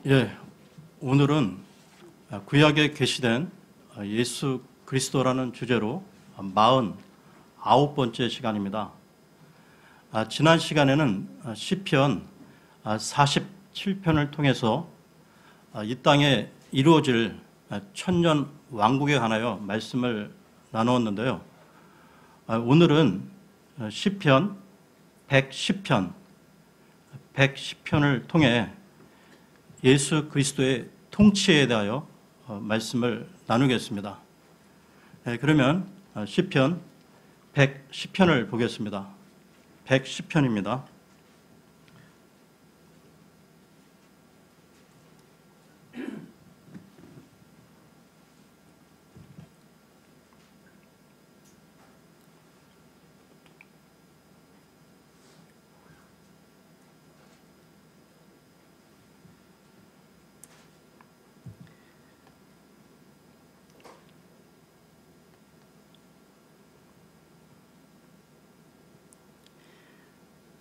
예, 오늘은 구약에 계시된 예수 그리스도라는 주제로 49번째 시간입니다. 지난 시간에는 시편 47편을 통해서 이 땅에 이루어질 천년 왕국에 관하여 말씀을 나누었는데요. 오늘은 시편 110편을 통해 예수 그리스도의 통치에 대하여 말씀을 나누겠습니다. 그러면 시편 110편을 보겠습니다. 110편입니다.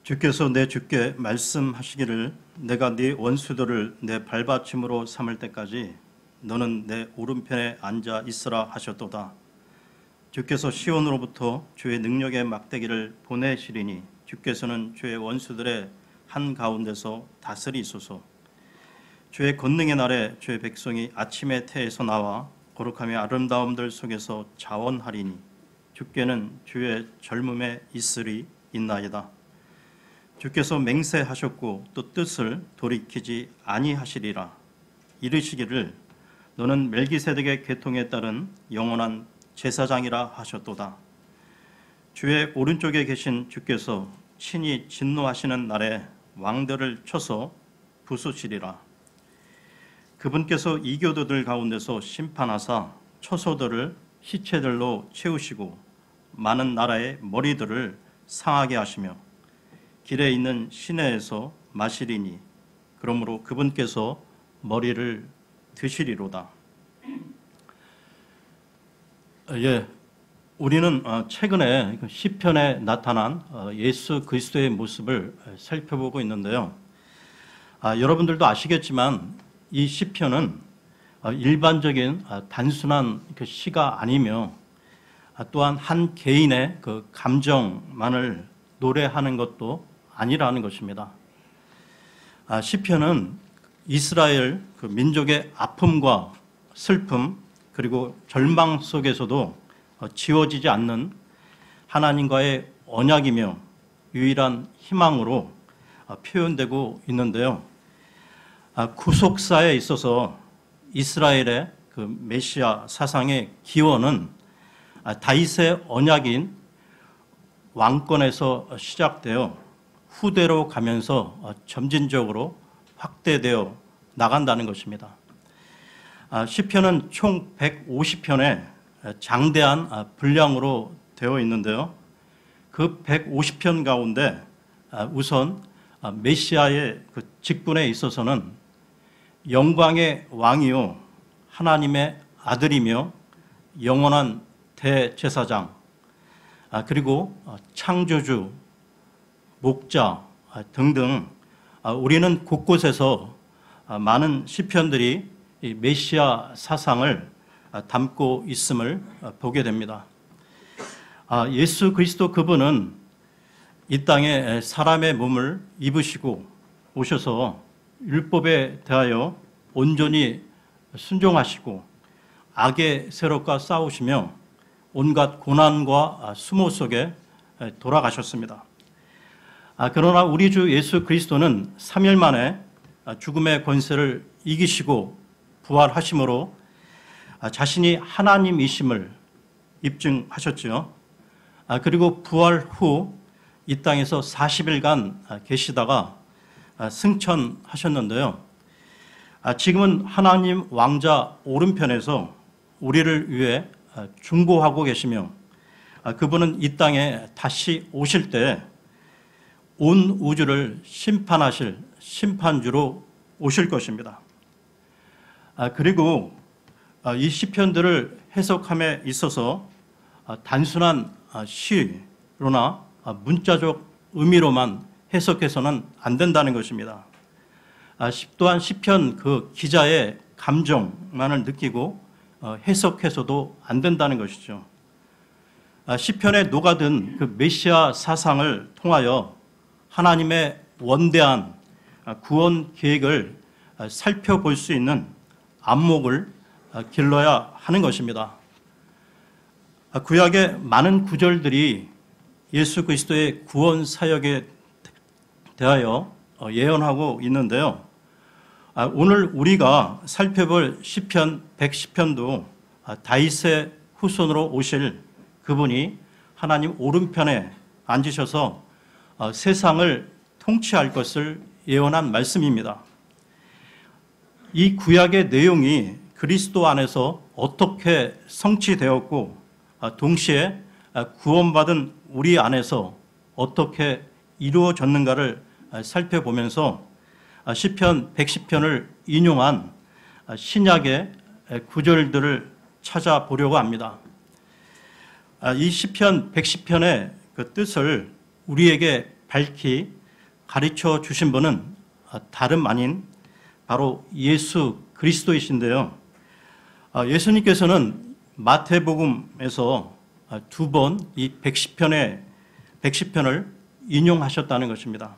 주께서 내 주께 말씀하시기를 내가 네 원수들을 내 발받침으로 삼을 때까지 너는 내 오른편에 앉아 있으라 하셨도다. 주께서 시온으로부터 주의 능력의 막대기를 보내시리니 주께서는 주의 원수들의 한가운데서 다스리소서. 주의 권능의 날에 주의 백성이 아침의 태에서 나와 거룩하며 아름다움들 속에서 자원하리니 주께는 주의 젊음에 있으리 있나이다. 주께서 맹세하셨고 또 뜻을 돌이키지 아니하시리라. 이르시기를 너는 멜기세덱의 계통에 따른 영원한 제사장이라 하셨도다. 주의 오른쪽에 계신 주께서 친히 진노하시는 날에 왕들을 쳐서 부수시리라. 그분께서 이교도들 가운데서 심판하사 처소들을 시체들로 채우시고 많은 나라의 머리들을 상하게 하시며 길에 있는 시내에서 마시리니 그러므로 그분께서 머리를 드시리로다. 예, 우리는 최근에 시편에 나타난 예수 그리스도의 모습을 살펴보고 있는데요. 여러분들도 아시겠지만 이 시편은 일반적인 단순한 시가 아니며 또한 한 개인의 그 감정만을 노래하는 것도 아니라는 것입니다. 시편은 이스라엘 그 민족의 아픔과 슬픔 그리고 절망 속에서도 지워지지 않는 하나님과의 언약이며 유일한 희망으로 표현되고 있는데요. 구속사에 있어서 이스라엘의 그 메시아 사상의 기원은 다윗의 언약인 왕권에서 시작되어 후대로 가면서 점진적으로 확대되어 나간다는 것입니다. 시편은 총 150편의 장대한 분량으로 되어 있는데요. 그 150편 가운데 우선 메시아의 그 직분에 있어서는 영광의 왕이요 하나님의 아들이며 영원한 대제사장 그리고 창조주, 목자 등등 우리는 곳곳에서 많은 시편들이 메시아 사상을 담고 있음을 보게 됩니다. 예수 그리스도 그분은 이 땅에 사람의 몸을 입으시고 오셔서 율법에 대하여 온전히 순종하시고 악의 세력과 싸우시며 온갖 고난과 수모 속에 돌아가셨습니다. 그러나 우리 주 예수 그리스도는 3일 만에 죽음의 권세를 이기시고 부활하심으로 자신이 하나님이심을 입증하셨죠. 그리고 부활 후 이 땅에서 40일간 계시다가 승천하셨는데요. 지금은 하나님 왕자 오른편에서 우리를 위해 중보하고 계시며 그분은 이 땅에 다시 오실 때 온 우주를 심판하실 심판주로 오실 것입니다. 그리고 이 시편들을 해석함에 있어서 단순한 시로나 문자적 의미로만 해석해서는 안 된다는 것입니다. 또한 시편 그 기자의 감정만을 느끼고 해석해서도 안 된다는 것이죠. 시편에 녹아든 그 메시아 사상을 통하여 하나님의 원대한 구원 계획을 살펴볼 수 있는 안목을 길러야 하는 것입니다. 구약의 많은 구절들이 예수 그리스도의 구원 사역에 대하여 예언하고 있는데요. 오늘 우리가 살펴볼 시편 110편도 다윗의 후손으로 오실 그분이 하나님 오른편에 앉으셔서 세상을 통치할 것을 예언한 말씀입니다. 이 구약의 내용이 그리스도 안에서 어떻게 성취되었고 동시에 구원받은 우리 안에서 어떻게 이루어졌는가를 살펴보면서 시편 110편을 인용한 신약의 구절들을 찾아보려고 합니다. 이 시편 110편의 그 뜻을 우리에게 밝히 가르쳐 주신 분은 다름 아닌 바로 예수 그리스도이신데요. 예수님께서는 마태복음에서 두 번 이 110편을 인용하셨다는 것입니다.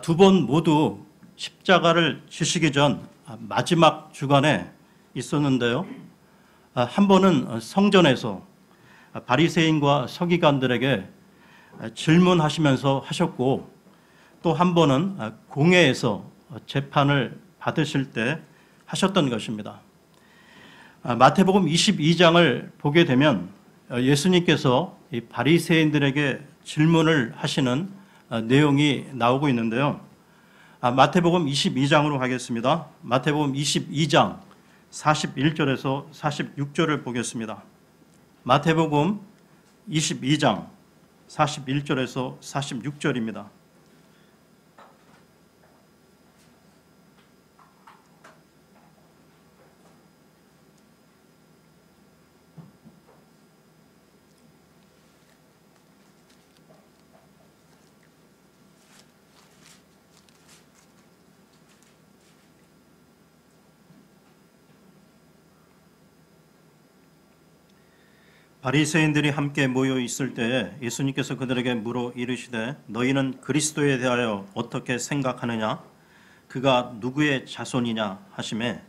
두 번 모두 십자가를 지시기 전 마지막 주간에 있었는데요. 한 번은 성전에서 바리새인과 서기관들에게 질문하시면서 하셨고, 또 한 번은 공회에서 재판을 받으실 때 하셨던 것입니다. 마태복음 22장을 보게 되면 예수님께서 이 바리새인들에게 질문을 하시는 내용이 나오고 있는데요. 마태복음 22장으로 가겠습니다. 마태복음 22장 41절에서 46절을 보겠습니다. 마태복음 22장 41절에서 46절입니다. 바리새인들이 함께 모여 있을 때에 예수님께서 그들에게 물어 이르시되 너희는 그리스도에 대하여 어떻게 생각하느냐? 그가 누구의 자손이냐 하시매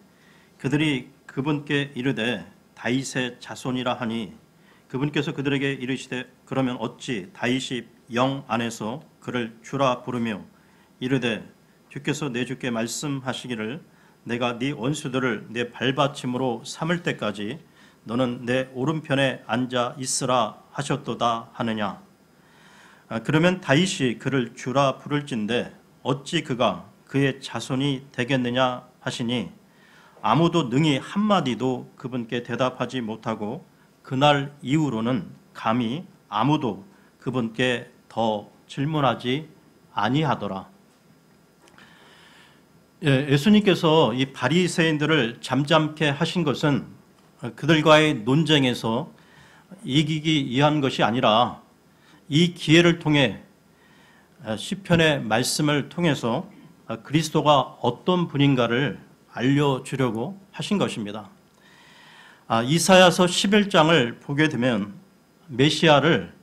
그들이 그분께 이르되 다윗의 자손이라 하니 그분께서 그들에게 이르시되 그러면 어찌 다윗이 영 안에서 그를 주라 부르며 이르되 주께서 내 주께 말씀하시기를 내가 네 원수들을 내 발받침으로 삼을 때까지 너는 내 오른편에 앉아 있으라 하셨도다 하느냐. 그러면 다윗이 그를 주라 부를진대 어찌 그가 그의 자손이 되겠느냐 하시니 아무도 능히 한마디도 그분께 대답하지 못하고 그날 이후로는 감히 아무도 그분께 더 질문하지 아니하더라. 예수님께서 이 바리새인들을 잠잠케 하신 것은 그들과의 논쟁에서 이기기 위한 것이 아니라 이 기회를 통해 시편의 말씀을 통해서 그리스도가 어떤 분인가를 알려주려고 하신 것입니다. 이사야서 11장을 보게 되면 메시아를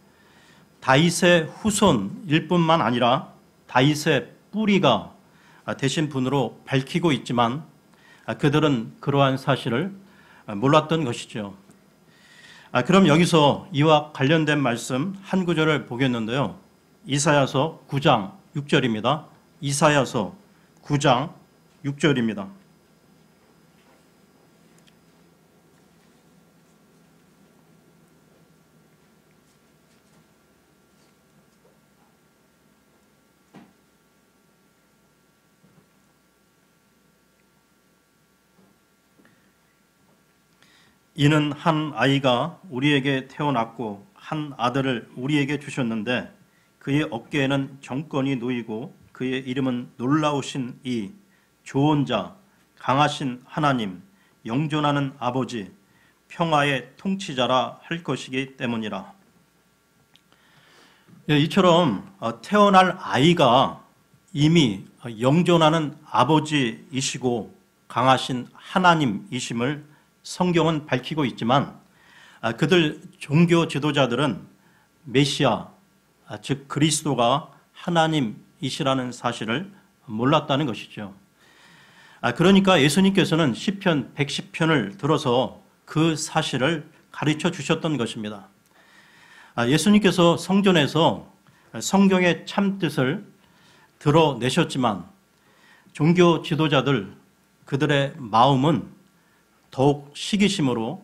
다윗의 후손일 뿐만 아니라 다윗의 뿌리가 되신 분으로 밝히고 있지만 그들은 그러한 사실을 몰랐던 것이죠. 그럼 여기서 이와 관련된 말씀 한 구절을 보겠는데요. 이사야서 9장 6절입니다. 이사야서 9장 6절입니다. 이는 한 아이가 우리에게 태어났고 한 아들을 우리에게 주셨는데 그의 어깨에는 정권이 놓이고 그의 이름은 놀라우신 이 좋은 자 강하신 하나님 영존하는 아버지 평화의 통치자라 할 것이기 때문이라. 이처럼 태어날 아이가 이미 영존하는 아버지이시고 강하신 하나님이심을 성경은 밝히고 있지만 그들 종교 지도자들은 메시아, 즉 그리스도가 하나님이시라는 사실을 몰랐다는 것이죠. 그러니까 예수님께서는 시편 110편을 들어서 그 사실을 가르쳐 주셨던 것입니다. 예수님께서 성전에서 성경의 참뜻을 드러내셨지만 종교 지도자들, 그들의 마음은 더욱 시기심으로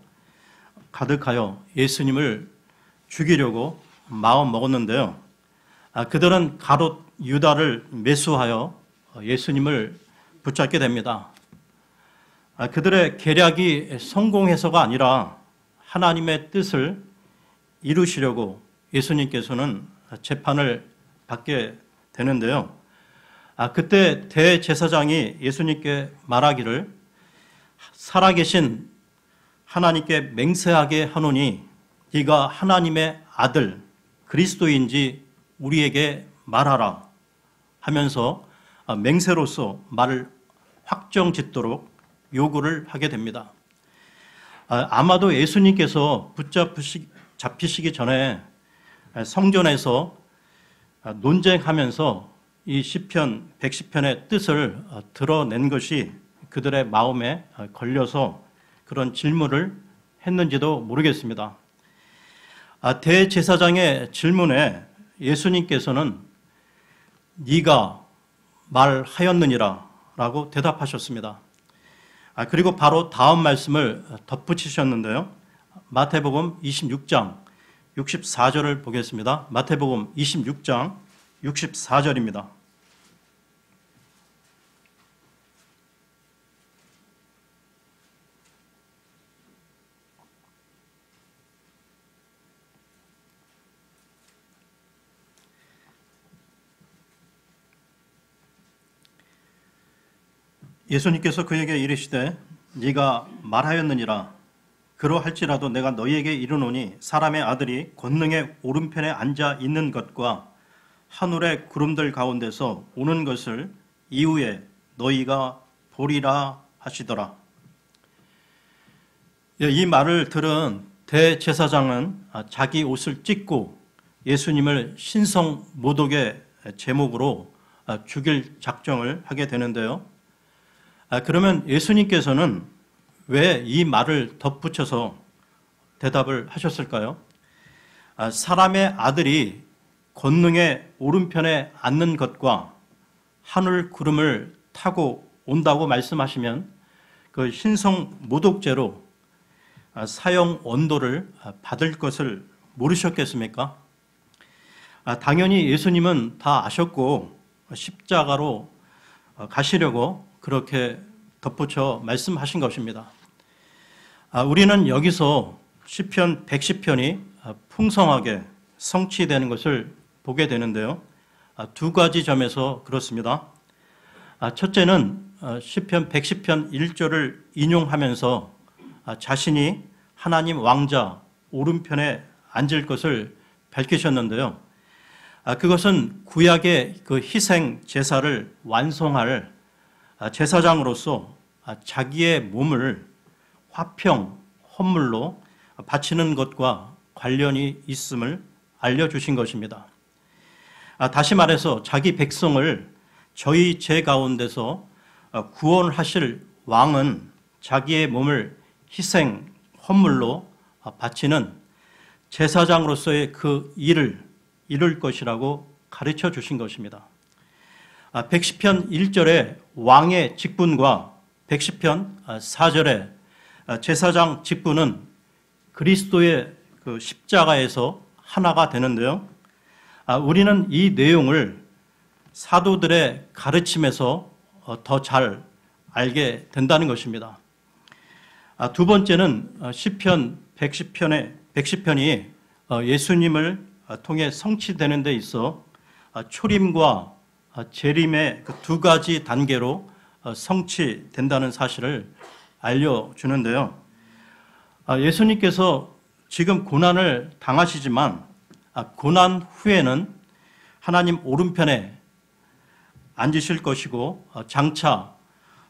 가득하여 예수님을 죽이려고 마음 먹었는데요. 그들은 가롯 유다를 매수하여 예수님을 붙잡게 됩니다. 그들의 계략이 성공해서가 아니라 하나님의 뜻을 이루시려고 예수님께서는 재판을 받게 되는데요. 그때 대제사장이 예수님께 말하기를 살아계신 하나님께 맹세하게 하노니 네가 하나님의 아들 그리스도인지 우리에게 말하라 하면서 맹세로서 말을 확정짓도록 요구를 하게 됩니다. 아마도 예수님께서 잡히시기 전에 성전에서 논쟁하면서 이 시편 110편의 뜻을 드러낸 것이 그들의 마음에 걸려서 그런 질문을 했는지도 모르겠습니다. 대제사장의 질문에 예수님께서는 네가 말하였느니라 라고 대답하셨습니다. 그리고 바로 다음 말씀을 덧붙이셨는데요. 마태복음 26장 64절을 보겠습니다. 마태복음 26장 64절입니다. 예수님께서 그에게 이르시되 네가 말하였느니라. 그러할지라도 내가 너희에게 이르노니 사람의 아들이 권능의 오른편에 앉아 있는 것과 하늘의 구름들 가운데서 오는 것을 이후에 너희가 보리라 하시더라. 이 말을 들은 대제사장은 자기 옷을 찢고 예수님을 신성모독의 제목으로 죽일 작정을 하게 되는데요. 그러면 예수님께서는 왜 이 말을 덧붙여서 대답을 하셨을까요? 사람의 아들이 권능의 오른편에 앉는 것과 하늘 구름을 타고 온다고 말씀하시면 그 신성모독죄로 사형 언도를 받을 것을 모르셨겠습니까? 당연히 예수님은 다 아셨고 십자가로 가시려고 그렇게 덧붙여 말씀하신 것입니다. 우리는 여기서 시편 110편이 풍성하게 성취되는 것을 보게 되는데요. 두 가지 점에서 그렇습니다. 첫째는 시편 110편 1절을 인용하면서 자신이 하나님 왕자 오른편에 앉을 것을 밝히셨는데요. 그것은 구약의 그 희생 제사를 완성할 제사장으로서 자기의 몸을 화평, 헌물로 바치는 것과 관련이 있음을 알려주신 것입니다. 다시 말해서 자기 백성을 저희 죄 가운데서 구원하실 왕은 자기의 몸을 희생, 헌물로 바치는 제사장으로서의 그 일을 이룰 것이라고 가르쳐 주신 것입니다. 110편 1절의 왕의 직분과 110편 4절의 제사장 직분은 그리스도의 그 십자가에서 하나가 되는데요. 우리는 이 내용을 사도들의 가르침에서 더 잘 알게 된다는 것입니다. 두 번째는 시편 110편이 예수님을 통해 성취되는 데 있어 초림과 재림의 그 두 가지 단계로 성취된다는 사실을 알려주는데요. 예수님께서 지금 고난을 당하시지만 고난 후에는 하나님 오른편에 앉으실 것이고 장차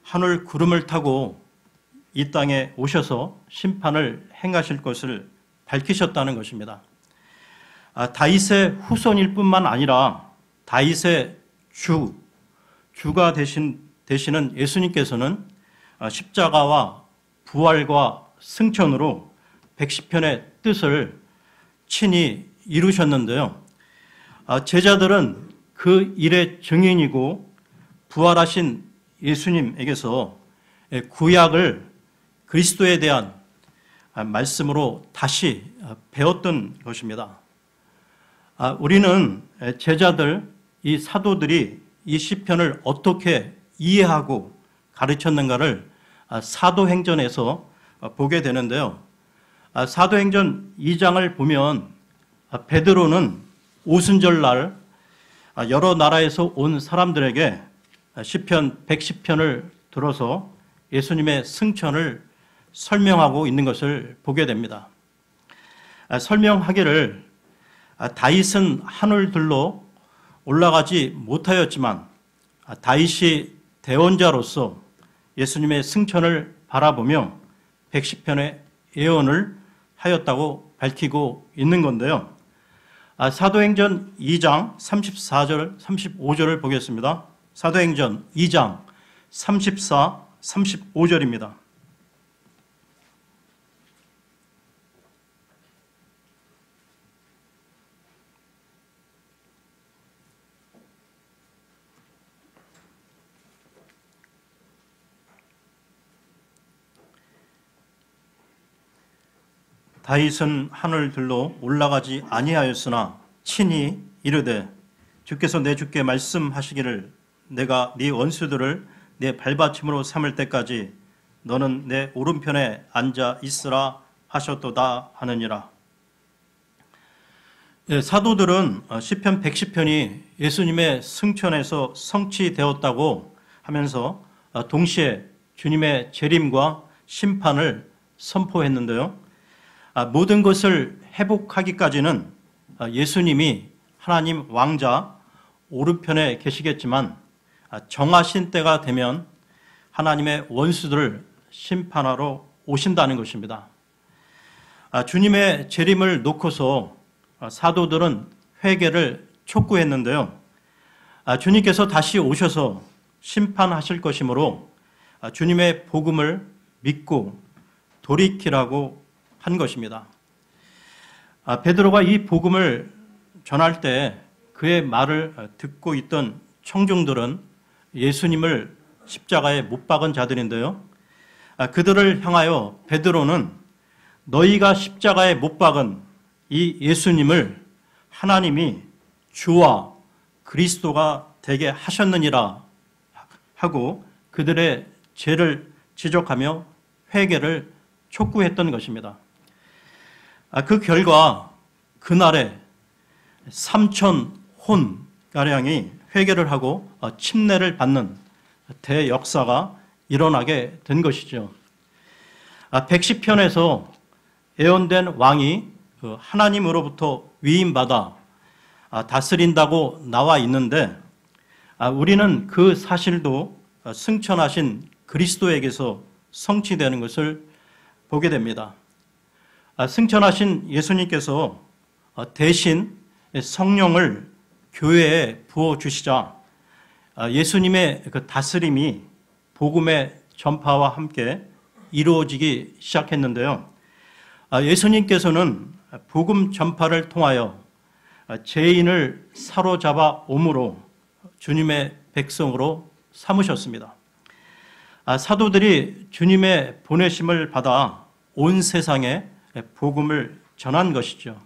하늘 구름을 타고 이 땅에 오셔서 심판을 행하실 것을 밝히셨다는 것입니다. 다윗의 후손일 뿐만 아니라 다윗의 주가 되시는 예수님께서는 십자가와 부활과 승천으로 백시편의 뜻을 친히 이루셨는데요. 제자들은 그 일의 증인이고 부활하신 예수님에게서 구약을 그리스도에 대한 말씀으로 다시 배웠던 것입니다. 우리는 제자들, 이 사도들이 이 시편을 어떻게 이해하고 가르쳤는가를 사도행전에서 보게 되는데요. 사도행전 2장을 보면 베드로는 오순절날 여러 나라에서 온 사람들에게 시편 110편을 들어서 예수님의 승천을 설명하고 있는 것을 보게 됩니다. 설명하기를 다윗은 하늘들로 올라가지 못하였지만 다윗이 대언자로서 예수님의 승천을 바라보며 110편의 예언을 하였다고 밝히고 있는 건데요. 사도행전 2장 34절, 35절을 보겠습니다. 사도행전 2장 34, 35절입니다. 다윗은 하늘들로 올라가지 아니하였으나 친히 이르되 주께서 내 주께 말씀하시기를 내가 네 원수들을 내 발받침으로 삼을 때까지 너는 내 오른편에 앉아 있으라 하셨도다 하느니라. 사도들은 시편 110편이 예수님의 승천에서 성취되었다고 하면서 동시에 주님의 재림과 심판을 선포했는데요. 모든 것을 회복하기까지는 예수님이 하나님 왕자 오른편에 계시겠지만 정하신 때가 되면 하나님의 원수들을 심판하러 오신다는 것입니다. 주님의 재림을 놓고서 사도들은 회개를 촉구했는데요. 주님께서 다시 오셔서 심판하실 것이므로 주님의 복음을 믿고 돌이키라고 한 것입니다. 베드로가 이 복음을 전할 때 그의 말을 듣고 있던 청중들은 예수님을 십자가에 못 박은 자들인데요. 그들을 향하여 베드로는 너희가 십자가에 못 박은 이 예수님을 하나님이 주와 그리스도가 되게 하셨느니라 하고 그들의 죄를 지적하며 회개를 촉구했던 것입니다. 그 결과 그날에 3,000혼가량이 회개를 하고 침례를 받는 대역사가 일어나게 된 것이죠. 110편에서 예언된 왕이 하나님으로부터 위임받아 다스린다고 나와 있는데 우리는 그 사실도 승천하신 그리스도에게서 성취되는 것을 보게 됩니다. 승천하신 예수님께서 대신 성령을 교회에 부어주시자 예수님의 그 다스림이 복음의 전파와 함께 이루어지기 시작했는데요. 예수님께서는 복음 전파를 통하여 죄인을 사로잡아 옴으로 주님의 백성으로 삼으셨습니다. 사도들이 주님의 보내심을 받아 온 세상에 복음을 전한 것이죠.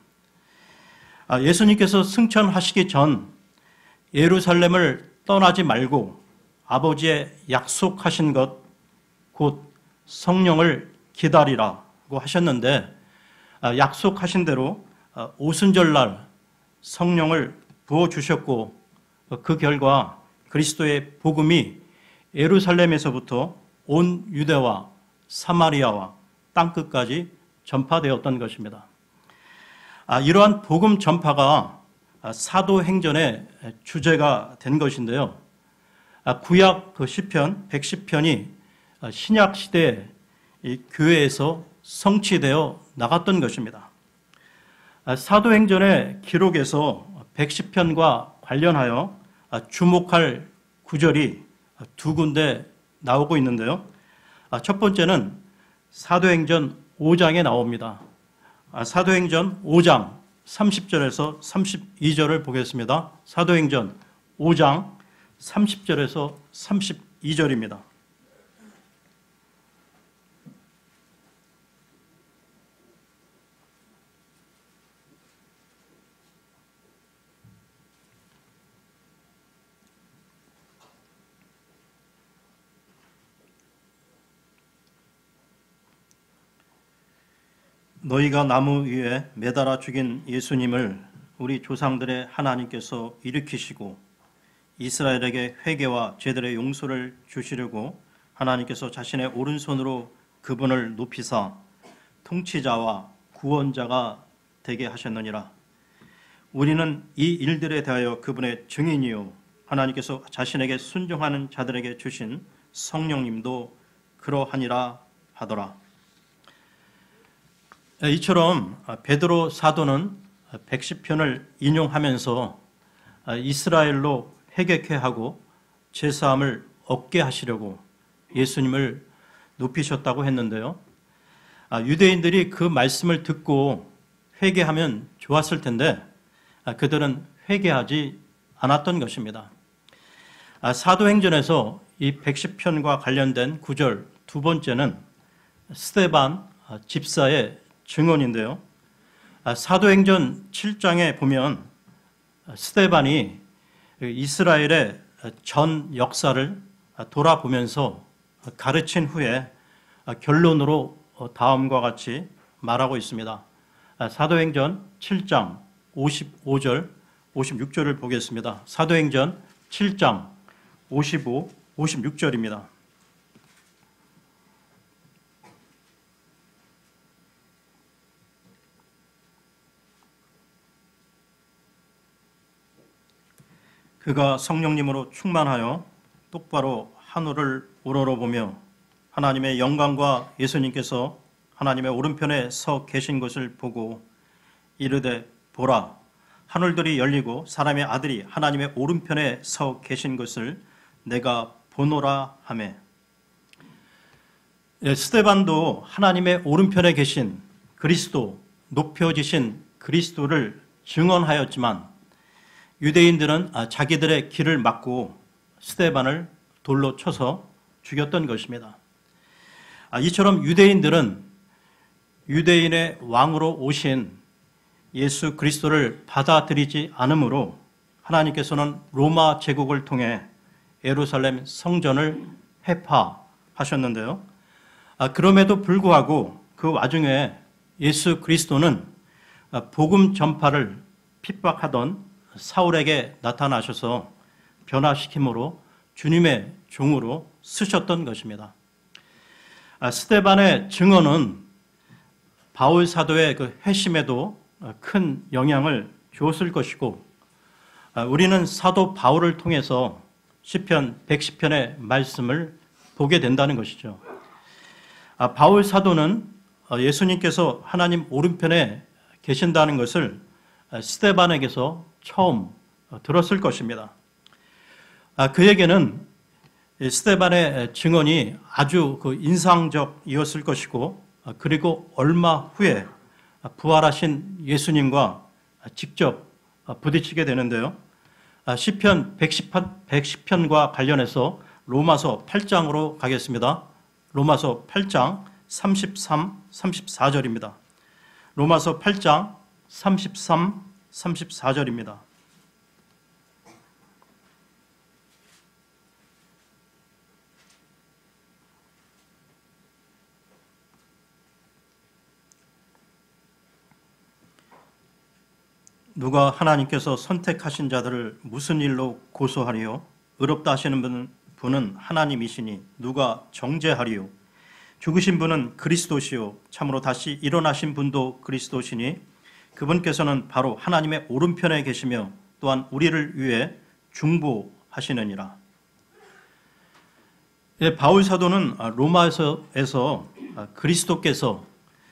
예수님께서 승천하시기 전 예루살렘을 떠나지 말고 아버지의 약속하신 것 곧 성령을 기다리라고 하셨는데 약속하신 대로 오순절날 성령을 부어주셨고 그 결과 그리스도의 복음이 예루살렘에서부터 온 유대와 사마리아와 땅끝까지 전파되었던 것입니다. 이러한 복음 전파가 사도행전의 주제가 된 것인데요. 구약 그 시편 110편이 신약 시대에 이 교회에서 성취되어 나갔던 것입니다. 사도행전의 기록에서 110편과 관련하여 주목할 구절이 두 군데 나오고 있는데요. 첫 번째는 사도행전 5장에 나옵니다. 사도행전 5장 30절에서 32절을 보겠습니다. 사도행전 5장 30절에서 32절입니다. 너희가 나무 위에 매달아 죽인 예수님을 우리 조상들의 하나님께서 일으키시고 이스라엘에게 회개와 죄들의 용서를 주시려고 하나님께서 자신의 오른손으로 그분을 높이사 통치자와 구원자가 되게 하셨느니라. 우리는 이 일들에 대하여 그분의 증인이요 하나님께서 자신에게 순종하는 자들에게 주신 성령님도 그러하니라 하더라. 이처럼 베드로 사도는 110편을 인용하면서 이스라엘로 회개케 하고 죄사함을 얻게 하시려고 예수님을 높이셨다고 했는데요. 유대인들이 그 말씀을 듣고 회개하면 좋았을 텐데 그들은 회개하지 않았던 것입니다. 사도행전에서 이 110편과 관련된 구절 두 번째는 스데반 집사의 증언인데요. 사도행전 7장에 보면 스데반이 이스라엘의 전 역사를 돌아보면서 가르친 후에 결론으로 다음과 같이 말하고 있습니다. 사도행전 7장 55절, 56절을 보겠습니다. 사도행전 7장 55, 56절입니다. 그가 성령님으로 충만하여 똑바로 하늘을 우러러보며 하나님의 영광과 예수님께서 하나님의 오른편에 서 계신 것을 보고 이르되 보라 하늘들이 열리고 사람의 아들이 하나님의 오른편에 서 계신 것을 내가 보노라 하매. 스데반도 하나님의 오른편에 계신 그리스도, 높여지신 그리스도를 증언하였지만 유대인들은 자기들의 길을 막고 스데반을 돌로 쳐서 죽였던 것입니다. 이처럼 유대인들은 유대인의 왕으로 오신 예수 그리스도를 받아들이지 않으므로 하나님께서는 로마 제국을 통해 예루살렘 성전을 회파하셨는데요. 그럼에도 불구하고 그 와중에 예수 그리스도는 복음 전파를 핍박하던 사울에게 나타나셔서 변화시킴으로 주님의 종으로 쓰셨던 것입니다. 스데반의 증언은 바울 사도의 그 회심에도 큰 영향을 주었을 것이고 우리는 사도 바울을 통해서 시편 110편의 말씀을 보게 된다는 것이죠. 바울 사도는 예수님께서 하나님 오른편에 계신다는 것을 스데반에게서 처음 들었을 것입니다. 그에게는 스데반의 증언이 아주 인상적이었을 것이고 그리고 얼마 후에 부활하신 예수님과 직접 부딪히게 되는데요. 시편 110편과 관련해서 로마서 8장으로 가겠습니다. 로마서 8장 33, 34절입니다. 로마서 8장 33, 34절입니다. 누가 하나님께서 선택하신 자들을 무슨 일로 고소하리요? 의롭다 하시는 분은 하나님이시니 누가 정죄하리요? 죽으신 분은 그리스도시요 참으로 다시 일어나신 분도 그리스도시니 그분께서는 바로 하나님의 오른편에 계시며 또한 우리를 위해 중보하시느니라. 예, 바울 사도는 로마에서 그리스도께서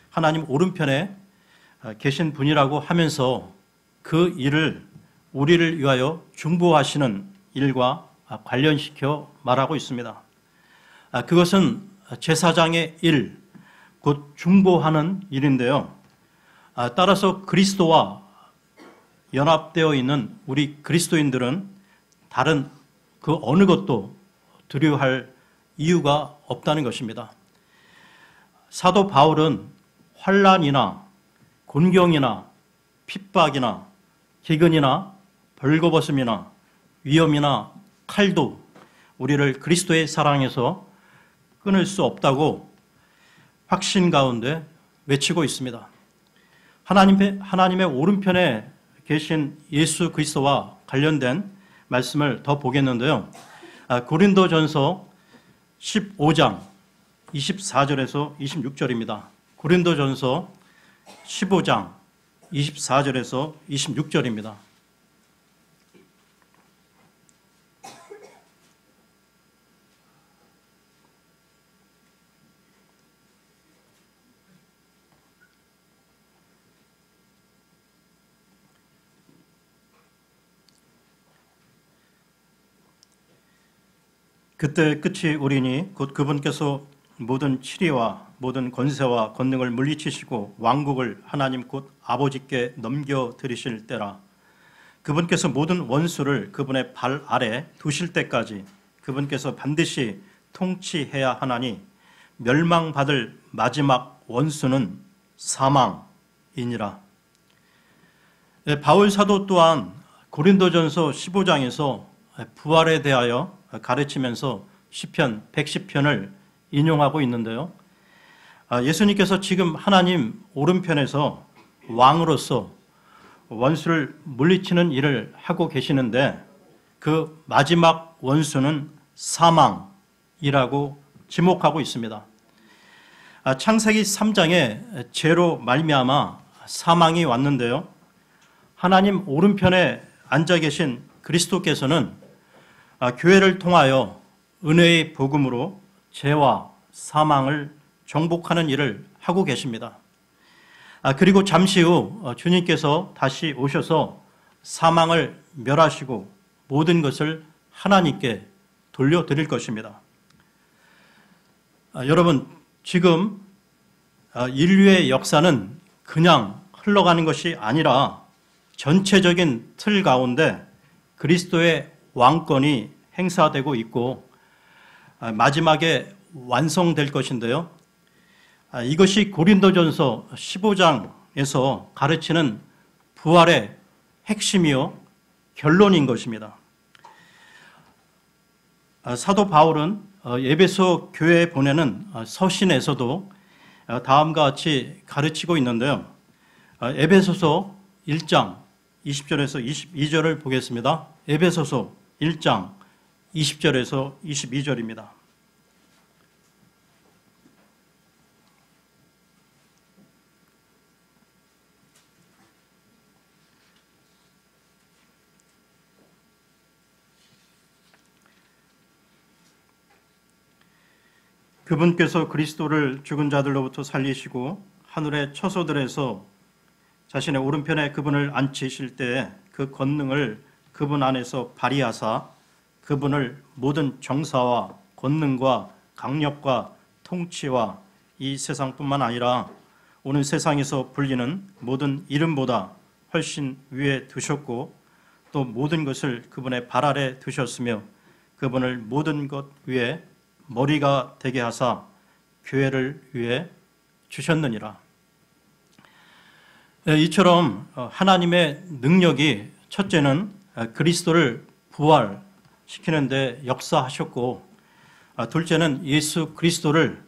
하나님 오른편에 계신 분이라고 하면서 그 일을 우리를 위하여 중보하시는 일과 관련시켜 말하고 있습니다. 그것은 제사장의 일, 곧 중보하는 일인데요. 따라서 그리스도와 연합되어 있는 우리 그리스도인들은 다른 그 어느 것도 두려워할 이유가 없다는 것입니다. 사도 바울은 환난이나 곤경이나 핍박이나 기근이나 벌거벗음이나 위험이나 칼도 우리를 그리스도의 사랑에서 끊을 수 없다고 확신 가운데 외치고 있습니다. 하나님의 오른편에 계신 예수 그리스도와 관련된 말씀을 더 보겠는데요. 고린도전서 15장 24절에서 26절입니다. 고린도전서 15장 24절에서 26절입니다. 그때 끝이 오리니 곧 그분께서 모든 치리와 모든 권세와 권능을 물리치시고 왕국을 하나님 곧 아버지께 넘겨드리실 때라. 그분께서 모든 원수를 그분의 발 아래 두실 때까지 그분께서 반드시 통치해야 하나니 멸망받을 마지막 원수는 사망이니라. 바울 사도 또한 고린도전서 15장에서 부활에 대하여 가르치면서 시편 110편을 인용하고 있는데요. 예수님께서 지금 하나님 오른편에서 왕으로서 원수를 물리치는 일을 하고 계시는데 그 마지막 원수는 사망이라고 지목하고 있습니다. 창세기 3장에 죄로 말미암아 사망이 왔는데요. 하나님 오른편에 앉아 계신 그리스도께서는 교회를 통하여 은혜의 복음으로 죄와 사망을 정복하는 일을 하고 계십니다. 그리고 잠시 후 주님께서 다시 오셔서 사망을 멸하시고 모든 것을 하나님께 돌려드릴 것입니다. 여러분, 지금 인류의 역사는 그냥 흘러가는 것이 아니라 전체적인 틀 가운데 그리스도의 왕권이 행사되고 있고 마지막에 완성될 것인데요. 이것이 고린도전서 15장에서 가르치는 부활의 핵심이요 결론인 것입니다. 사도 바울은 에베소 교회에 보내는 서신에서도 다음과 같이 가르치고 있는데요. 에베소서 1장 20절에서 22절을 보겠습니다. 에베소서 1장 20절에서 22절입니다. 그분께서 그리스도를 죽은 자들로부터 살리시고 하늘의 처소들에서 자신의 오른편에 그분을 앉히실 때에 그 권능을 그분 안에서 발휘하사 그분을 모든 정사와 권능과 강력과 통치와 이 세상뿐만 아니라 오는 세상에서 불리는 모든 이름보다 훨씬 위에 두셨고 또 모든 것을 그분의 발 아래 두셨으며 그분을 모든 것 위에 머리가 되게 하사 교회를 위해 주셨느니라. 이처럼 하나님의 능력이 첫째는 그리스도를 부활시키는 데 역사하셨고 둘째는 예수 그리스도를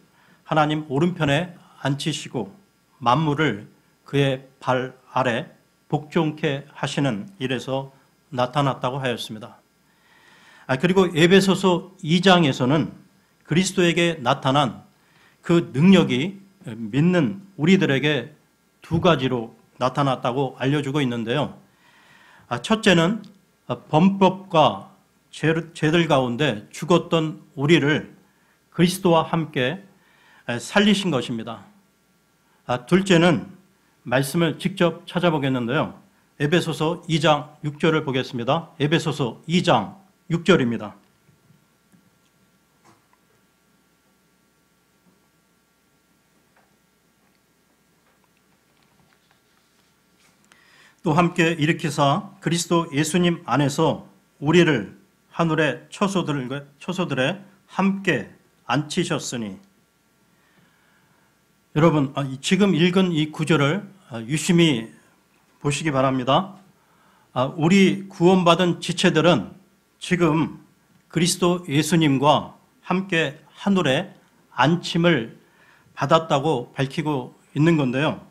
하나님 오른편에 앉히시고 만물을 그의 발 아래 복종케 하시는 일에서 나타났다고 하였습니다. 그리고 에베소서 2장에서는 그리스도에게 나타난 그 능력이 믿는 우리들에게 두 가지로 나타났다고 알려주고 있는데요. 첫째는 범법과 죄들 가운데 죽었던 우리를 그리스도와 함께 살리신 것입니다. 둘째는 말씀을 직접 찾아보겠는데요. 에베소서 2장 6절을 보겠습니다. 에베소서 2장 6절입니다. 또 함께 일으키사 그리스도 예수님 안에서 우리를 하늘의 처소들에 함께 앉히셨으니. 여러분, 지금 읽은 이 구절을 유심히 보시기 바랍니다. 우리 구원받은 지체들은 지금 그리스도 예수님과 함께 하늘에 안침을 받았다고 밝히고 있는 건데요.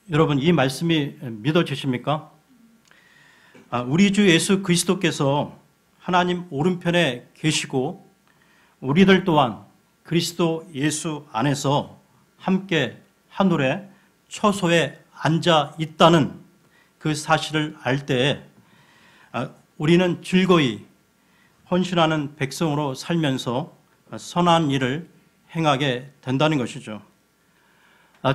여러분, 이 말씀이 믿어지십니까? 우리 주 예수 그리스도께서 하나님 오른편에 계시고 우리들 또한 그리스도 예수 안에서 함께 하늘의 처소에 앉아 있다는 그 사실을 알 때에 우리는 즐거이 헌신하는 백성으로 살면서 선한 일을 행하게 된다는 것이죠.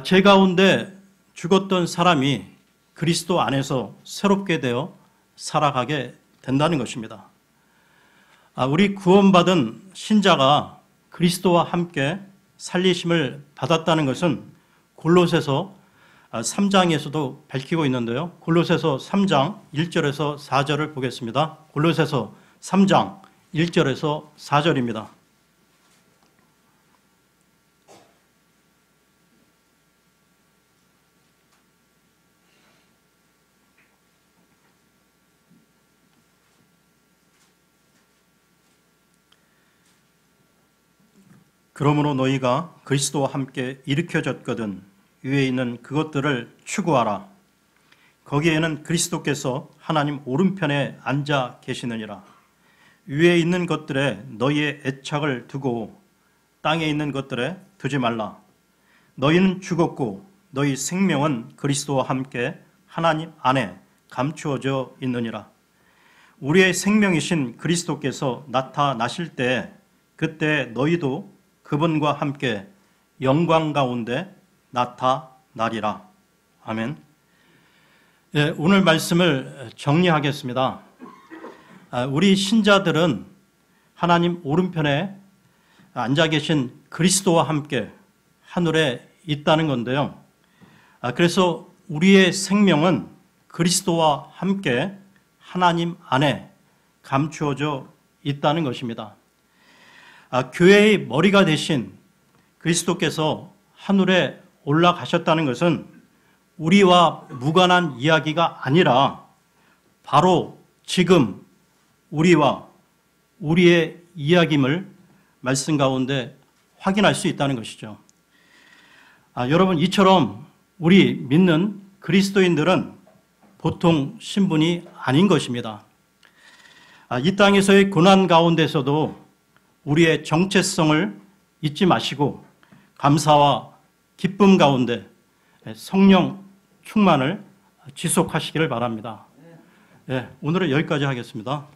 제 가운데 죽었던 사람이 그리스도 안에서 새롭게 되어 살아가게 된다는 것입니다. 우리 구원받은 신자가 그리스도와 함께 살리심을 받았다는 것은 골로새서 3장에서도 밝히고 있는데요. 골로새서 3장 1절에서 4절을 보겠습니다. 골로새서 3장 1절에서 4절입니다. 그러므로 너희가 그리스도와 함께 일으켜졌거든 위에 있는 그것들을 추구하라. 거기에는 그리스도께서 하나님 오른편에 앉아 계시느니라. 위에 있는 것들에 너희의 애착을 두고 땅에 있는 것들에 두지 말라. 너희는 죽었고 너희 생명은 그리스도와 함께 하나님 안에 감추어져 있느니라. 우리의 생명이신 그리스도께서 나타나실 때 그때 너희도 그분과 함께 영광 가운데 나타나리라. 아멘. 오늘 말씀을 정리하겠습니다. 우리 신자들은 하나님 오른편에 앉아 계신 그리스도와 함께 하늘에 있다는 건데요. 그래서 우리의 생명은 그리스도와 함께 하나님 안에 감추어져 있다는 것입니다. 교회의 머리가 되신 그리스도께서 하늘에 올라가셨다는 것은 우리와 무관한 이야기가 아니라 바로 지금 우리와 우리의 이야기임을 말씀 가운데 확인할 수 있다는 것이죠. 여러분, 이처럼 우리 믿는 그리스도인들은 보통 신분이 아닌 것입니다. 이 땅에서의 고난 가운데서도 우리의 정체성을 잊지 마시고 감사와 기쁨 가운데 성령 충만을 지속하시기를 바랍니다. 오늘은 여기까지 하겠습니다.